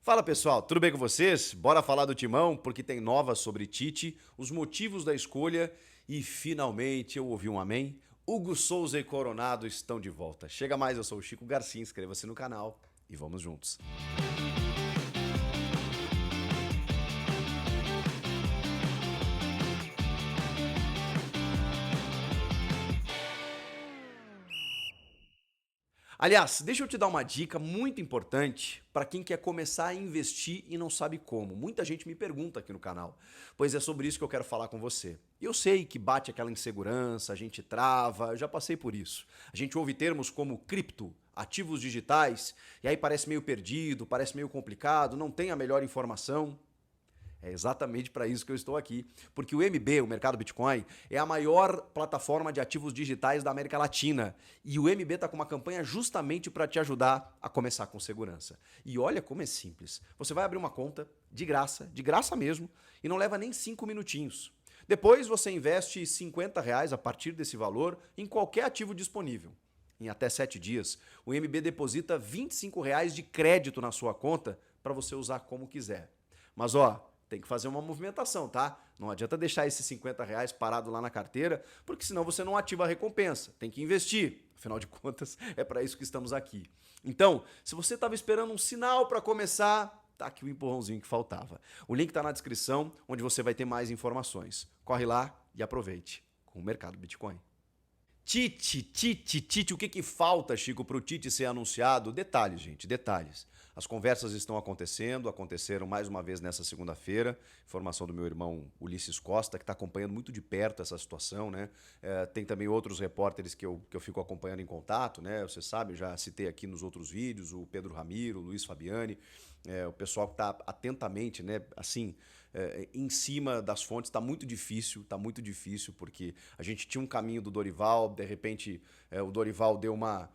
Fala pessoal, tudo bem com vocês? Bora falar do Timão, porque tem novas sobre Tite, os motivos da escolha e finalmente eu ouvi um amém. Hugo Souza e Coronado estão de volta. Chega mais, eu sou o Chico Garcia, inscreva-se no canal e vamos juntos. Aliás, deixa eu te dar uma dica muito importante para quem quer começar a investir e não sabe como. Muita gente me pergunta aqui no canal, pois é sobre isso que eu quero falar com você. Eu sei que bate aquela insegurança, a gente trava, eu já passei por isso. A gente ouve termos como cripto, ativos digitais, e aí parece meio perdido, parece meio complicado, não tem a melhor informação. É exatamente para isso que eu estou aqui, porque o MB, o mercado Bitcoin, é a maior plataforma de ativos digitais da América Latina. E o MB está com uma campanha justamente para te ajudar a começar com segurança. E olha como é simples. Você vai abrir uma conta de graça mesmo, e não leva nem 5 minutinhos. Depois você investe R$ 50 a partir desse valor em qualquer ativo disponível. Em até 7 dias, o MB deposita R$ 25 de crédito na sua conta para você usar como quiser. Mas tem que fazer uma movimentação, tá? Não adianta deixar esses R$ 50 parado lá na carteira, porque senão você não ativa a recompensa. Tem que investir. Afinal de contas, é para isso que estamos aqui. Então, se você estava esperando um sinal para começar, tá aqui o empurrãozinho que faltava. O link está na descrição, onde você vai ter mais informações. Corre lá e aproveite com o mercado Bitcoin. Tite, o que falta, Chico, para o Tite ser anunciado? Detalhes, gente, detalhes. As conversas estão acontecendo, aconteceram mais uma vez nessa segunda-feira. Informação do meu irmão Ulisses Costa, que está acompanhando muito de perto essa situação, né? Tem também outros repórteres que eu fico acompanhando em contato, né? Você sabe, já citei aqui nos outros vídeos, o Pedro Ramiro, o Luiz Fabiani, o pessoal que está atentamente, né? Assim, em cima das fontes. Está muito difícil, porque a gente tinha um caminho do Dorival, de repente o Dorival deu uma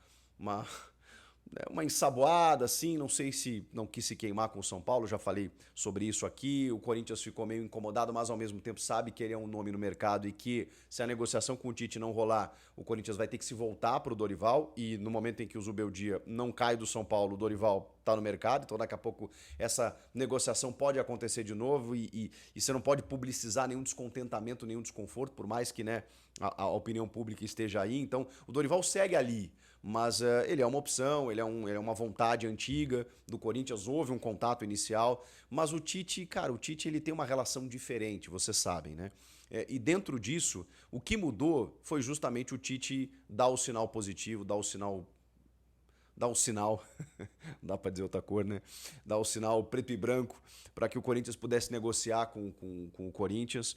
ensaboada, assim, não sei se não quis se queimar com o São Paulo, já falei sobre isso aqui. O Corinthians ficou meio incomodado, mas ao mesmo tempo sabe que ele é um nome no mercado e que se a negociação com o Tite não rolar, o Corinthians vai ter que se voltar para o Dorival, e no momento em que o Zubeldia não cai do São Paulo, o Dorival está no mercado, então daqui a pouco essa negociação pode acontecer de novo e você não pode publicizar nenhum descontentamento, nenhum desconforto, por mais que, né, a opinião pública esteja aí. Então o Dorival segue ali, mas ele é uma opção, ele é uma vontade antiga do Corinthians, houve um contato inicial, mas o Tite, cara, o Tite ele tem uma relação diferente, vocês sabem, né? E dentro disso, o que mudou foi justamente o Tite dar o sinal positivo, dar o sinal, não dá para dizer outra cor, né? Dar o sinal preto e branco para que o Corinthians pudesse negociar com o Corinthians.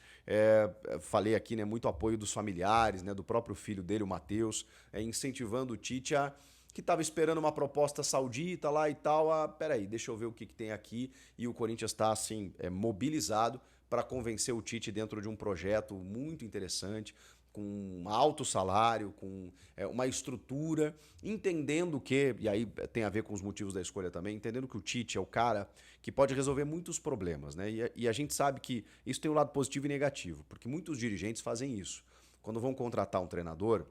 Falei aqui, né? Muito apoio dos familiares, né? Do próprio filho dele, o Matheus, incentivando o Tite que estava esperando uma proposta saudita lá e tal. Peraí, deixa eu ver o que tem aqui. E o Corinthians está assim, mobilizado para convencer o Tite dentro de um projeto muito interessante, com um alto salário, com uma estrutura, entendendo que, e aí tem a ver com os motivos da escolha também, entendendo que o Tite é o cara que pode resolver muitos problemas, né? E a gente sabe que isso tem um lado positivo e negativo, porque muitos dirigentes fazem isso. Quando vão contratar um treinador,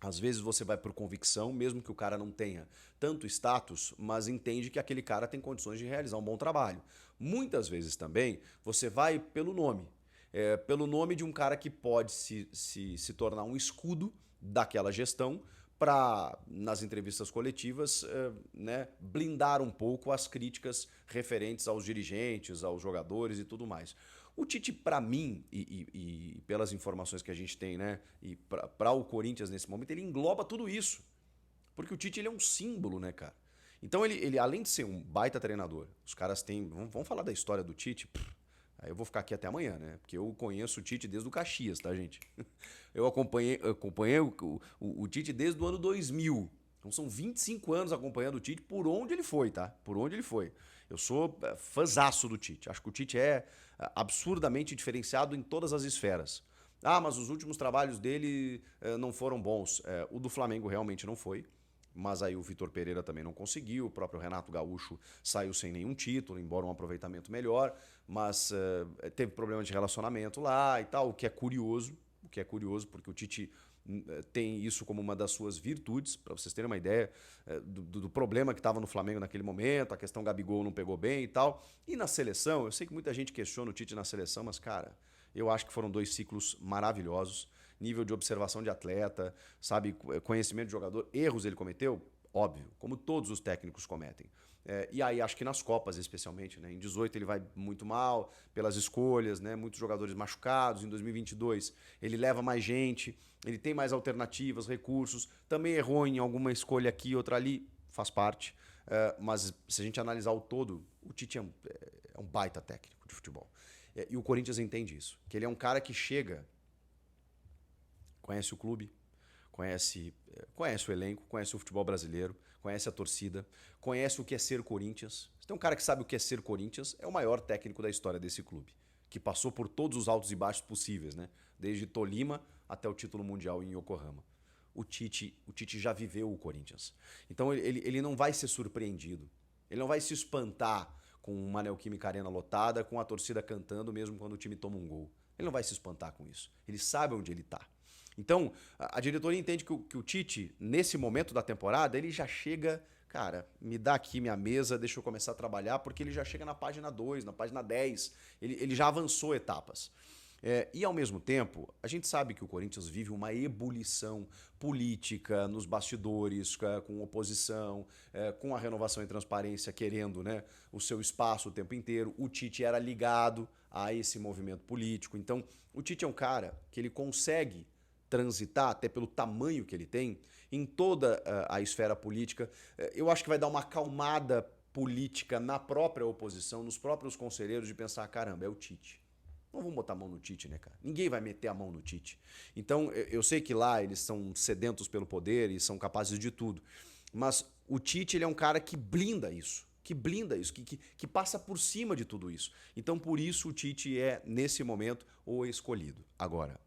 às vezes você vai por convicção, mesmo que o cara não tenha tanto status, mas entende que aquele cara tem condições de realizar um bom trabalho. Muitas vezes também você vai pelo nome. Pelo nome de um cara que pode se tornar um escudo daquela gestão para, nas entrevistas coletivas, né, blindar um pouco as críticas referentes aos dirigentes, aos jogadores e tudo mais. O Tite, para mim, e pelas informações que a gente tem, né, e para o Corinthians nesse momento, ele engloba tudo isso. Porque o Tite ele é um símbolo, né, cara? Então ele além de ser um baita treinador, os caras têm... Vamos falar da história do Tite? Aí eu vou ficar aqui até amanhã, né? Porque eu conheço o Tite desde o Caxias, tá, gente? Eu acompanhei o Tite desde o ano 2000. Então são 25 anos acompanhando o Tite por onde ele foi, tá? Por onde ele foi. Eu sou fãzaço do Tite. Acho que o Tite é absurdamente diferenciado em todas as esferas. Ah, mas os últimos trabalhos dele não foram bons. O do Flamengo realmente não foi. Mas aí o Vitor Pereira também não conseguiu, o próprio Renato Gaúcho saiu sem nenhum título, embora um aproveitamento melhor, mas teve problema de relacionamento lá e tal, o que é curioso, porque o Tite tem isso como uma das suas virtudes, para vocês terem uma ideia do problema que estava no Flamengo naquele momento, a questão Gabigol não pegou bem e tal. E na seleção, eu sei que muita gente questiona o Tite na seleção, mas, cara, eu acho que foram 2 ciclos maravilhosos. Nível de observação de atleta, sabe, conhecimento de jogador, erros ele cometeu, óbvio, como todos os técnicos cometem. E aí acho que nas Copas especialmente, né? Em 18 ele vai muito mal pelas escolhas, né? Muitos jogadores machucados. Em 2022 ele leva mais gente, ele tem mais alternativas, recursos. Também errou em alguma escolha aqui, outra ali, faz parte. Mas se a gente analisar o todo, o Tite é um baita técnico de futebol. E o Corinthians entende isso, que ele é um cara que chega, conhece o clube, conhece o elenco, conhece o futebol brasileiro, conhece a torcida, conhece o que é ser Corinthians. Se tem um cara que sabe o que é ser Corinthians, é o maior técnico da história desse clube, que passou por todos os altos e baixos possíveis, né? Desde Tolima até o título mundial em Yokohama. O Tite já viveu o Corinthians. Então ele não vai ser surpreendido. Ele não vai se espantar com uma Neoquímica Arena lotada, com a torcida cantando mesmo quando o time toma um gol. Ele não vai se espantar com isso. Ele sabe onde ele está. Então, a diretoria entende que o Tite, nesse momento da temporada, ele já chega, cara, me dá aqui minha mesa, deixa eu começar a trabalhar, porque ele já chega na página 2, na página 10, ele já avançou etapas. E, ao mesmo tempo, a gente sabe que o Corinthians vive uma ebulição política nos bastidores, com oposição, com a renovação e transparência querendo, né, o seu espaço o tempo inteiro. O Tite era ligado a esse movimento político. Então, o Tite é um cara que ele consegue transitar, até pelo tamanho que ele tem, em toda a esfera política. Eu acho que vai dar uma acalmada política na própria oposição, nos próprios conselheiros, de pensar, caramba, é o Tite. Não vamos botar a mão no Tite, né, cara? Ninguém vai meter a mão no Tite. Então, eu sei que lá eles são sedentos pelo poder e são capazes de tudo. Mas o Tite, ele é um cara que blinda isso. Que passa por cima de tudo isso. Então, por isso, o Tite é, nesse momento, o escolhido. Agora,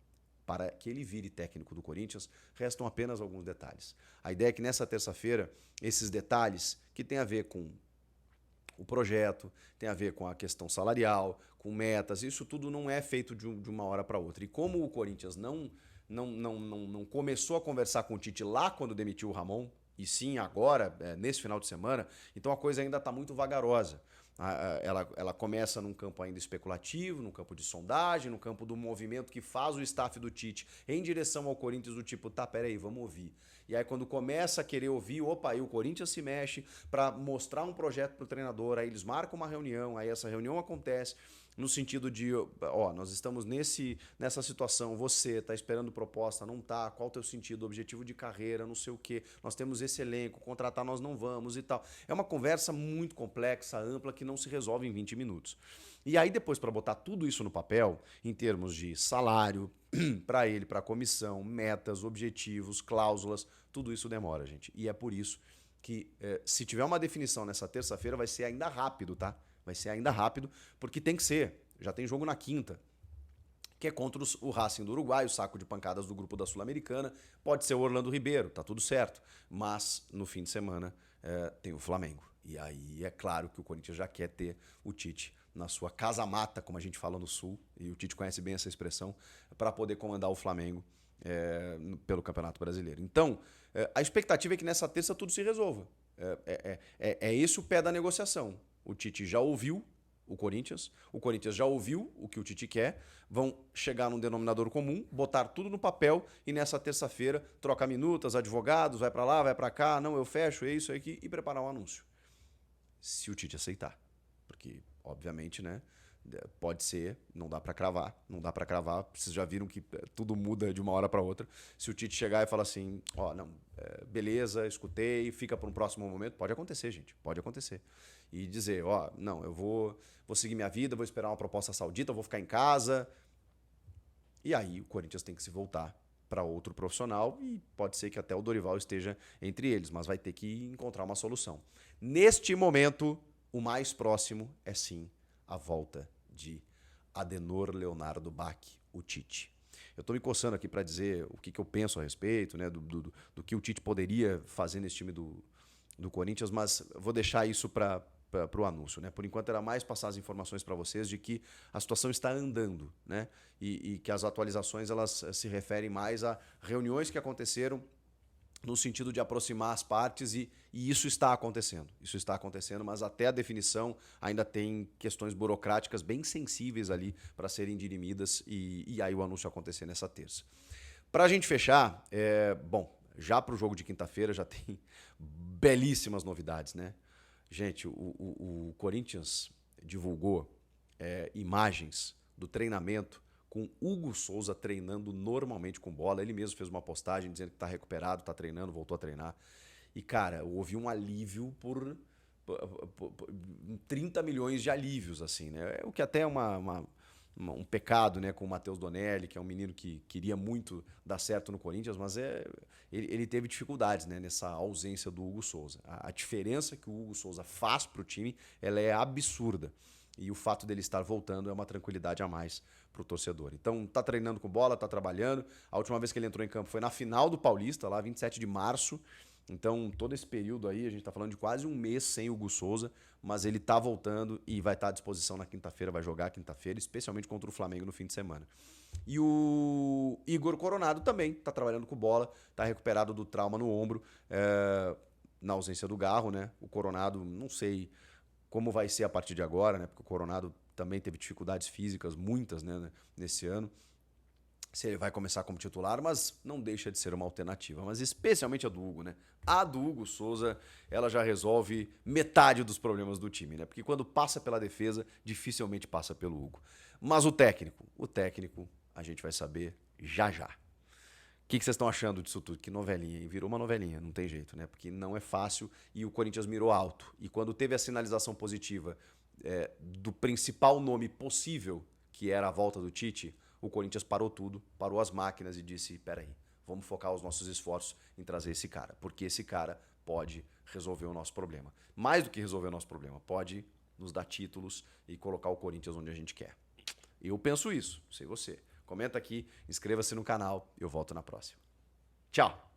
para que ele vire técnico do Corinthians, restam apenas alguns detalhes. A ideia é que nessa terça-feira, esses detalhes que tem a ver com o projeto, tem a ver com a questão salarial, com metas, isso tudo não é feito de uma hora para outra. E como o Corinthians não começou a conversar com o Tite lá quando demitiu o Ramon, e sim agora, nesse final de semana, então a coisa ainda está muito vagarosa. Ela começa num campo ainda especulativo, num campo de sondagem, no campo do movimento que faz o staff do Tite em direção ao Corinthians, do tipo, tá, peraí, vamos ouvir. E aí quando começa a querer ouvir, opa, aí o Corinthians se mexe para mostrar um projeto pro treinador, aí eles marcam uma reunião, aí essa reunião acontece no sentido de, ó, nós estamos nessa situação, você tá esperando proposta, não tá, qual o teu sentido, objetivo de carreira, não sei o quê, nós temos esse elenco, contratar nós não vamos e tal. É uma conversa muito complexa, ampla, que não se resolve em 20 minutos. E aí depois, para botar tudo isso no papel, em termos de salário, para ele, para a comissão, metas, objetivos, cláusulas, tudo isso demora, gente. E é por isso que, se tiver uma definição nessa terça-feira, vai ser ainda rápido, tá? Vai ser ainda rápido, porque tem que ser. Já tem jogo na quinta, que é contra o Racing do Uruguai, o saco de pancadas do grupo da Sul-Americana. Pode ser o Orlando Ribeiro, tá tudo certo. Mas no fim de semana tem o Flamengo. E aí é claro que o Corinthians já quer ter o Tite na sua casa-mata, como a gente fala no Sul, e o Tite conhece bem essa expressão, para poder comandar o Flamengo pelo Campeonato Brasileiro. Então, a expectativa é que nessa terça tudo se resolva. É esse o pé da negociação. O Tite já ouviu o Corinthians já ouviu o que o Tite quer, vão chegar num denominador comum, botar tudo no papel e nessa terça-feira trocar minutas, advogados, vai para lá, vai para cá, não, eu fecho, é isso aqui, e preparar um anúncio. Se o Tite aceitar. Porque, obviamente, né, pode ser, não dá para cravar, vocês já viram que tudo muda de uma hora para outra. Se o Tite chegar e falar assim, ó, não, beleza, escutei, fica para um próximo momento, pode acontecer, gente, pode acontecer. E dizer, ó, não, eu vou seguir minha vida, vou esperar uma proposta saudita, vou ficar em casa. E aí o Corinthians tem que se voltar para outro profissional e pode ser que até o Dorival esteja entre eles, mas vai ter que encontrar uma solução. Neste momento, o mais próximo é sim a volta de Adenor Leonardo Bach, o Tite. Eu estou me coçando aqui para dizer o que eu penso a respeito, né, do que o Tite poderia fazer nesse time do Corinthians, mas vou deixar isso para para o anúncio, né? Por enquanto era mais passar as informações para vocês de que a situação está andando, né? E que as atualizações elas se referem mais a reuniões que aconteceram no sentido de aproximar as partes e isso está acontecendo. Isso está acontecendo, mas até a definição ainda tem questões burocráticas bem sensíveis ali para serem dirimidas e aí o anúncio acontecer nessa terça. Para a gente fechar, bom, já para o jogo de quinta-feira já tem belíssimas novidades, né? Gente, o Corinthians divulgou imagens do treinamento com Hugo Souza treinando normalmente com bola. Ele mesmo fez uma postagem dizendo que está recuperado, está treinando, voltou a treinar. E, cara, houve um alívio por 30 milhões de alívios, assim, né? O que até é um pecado, né, com o Matheus Donelli, que é um menino que queria muito dar certo no Corinthians, mas ele teve dificuldades, né, nessa ausência do Hugo Souza. A diferença que o Hugo Souza faz para o time, ela é absurda. E o fato dele estar voltando é uma tranquilidade a mais para o torcedor. Então, tá treinando com bola, tá trabalhando. A última vez que ele entrou em campo foi na final do Paulista, lá 27 de março. Então, todo esse período aí, a gente tá falando de quase um mês sem o Hugo Souza, mas ele tá voltando e vai estar à disposição na quinta-feira, vai jogar quinta-feira, especialmente contra o Flamengo no fim de semana. E o Igor Coronado também tá trabalhando com bola, tá recuperado do trauma no ombro, na ausência do Garro, né? O Coronado, não sei como vai ser a partir de agora, né? Porque o Coronado também teve dificuldades físicas, muitas, né, nesse ano. Se ele vai começar como titular, mas não deixa de ser uma alternativa. Mas especialmente a do Hugo, né? A do Hugo Souza, ela já resolve metade dos problemas do time, né? Porque quando passa pela defesa, dificilmente passa pelo Hugo. Mas o técnico a gente vai saber já já. O que vocês estão achando disso tudo? Que novelinha, hein? Virou uma novelinha, não tem jeito, né? Porque não é fácil e o Corinthians mirou alto. E quando teve a sinalização positiva do principal nome possível, que era a volta do Tite, o Corinthians parou tudo, parou as máquinas e disse, peraí, vamos focar os nossos esforços em trazer esse cara, porque esse cara pode resolver o nosso problema. Mais do que resolver o nosso problema, pode nos dar títulos e colocar o Corinthians onde a gente quer. Eu penso isso, sei você. Comenta aqui, inscreva-se no canal e eu volto na próxima. Tchau!